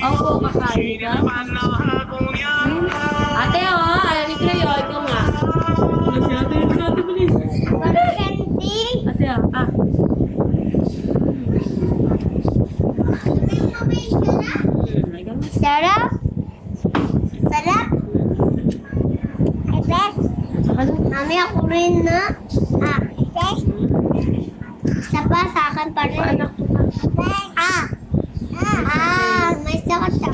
Opo, kakain ka. Ate, oh, ayaw ni Crayo, ikaw nga. Ano si ate? Ito ate, bilis. Ate, ah. Sarap? Sarap? Ay, best. Mami, ako rin na. Best. Isa pa, sa akin pa rin. Anak ko pa. May sakit sa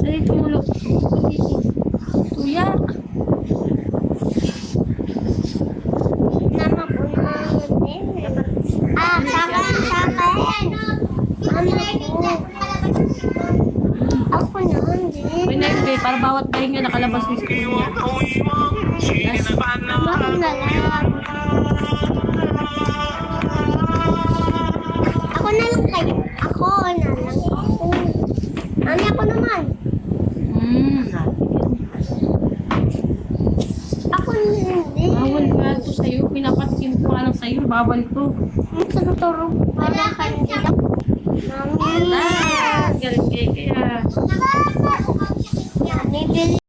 Sa'yo tulog. Tuyak. Mama ko na din. Sa akin. Mama ko. Ako na din. Pinagbe, para bawat pahinga nakalabas ng school niya. Mama ko na lang. Ako na lang kayo. Ako na lang ako. Mami, ako naman. Ako na hindi. Bawal nga ito sa'yo. Pinapatikin ko nga lang sa'yo. Bawal to. Sa tuturo. Wala ka hindi ako. Mami. Galing kaya. Bibili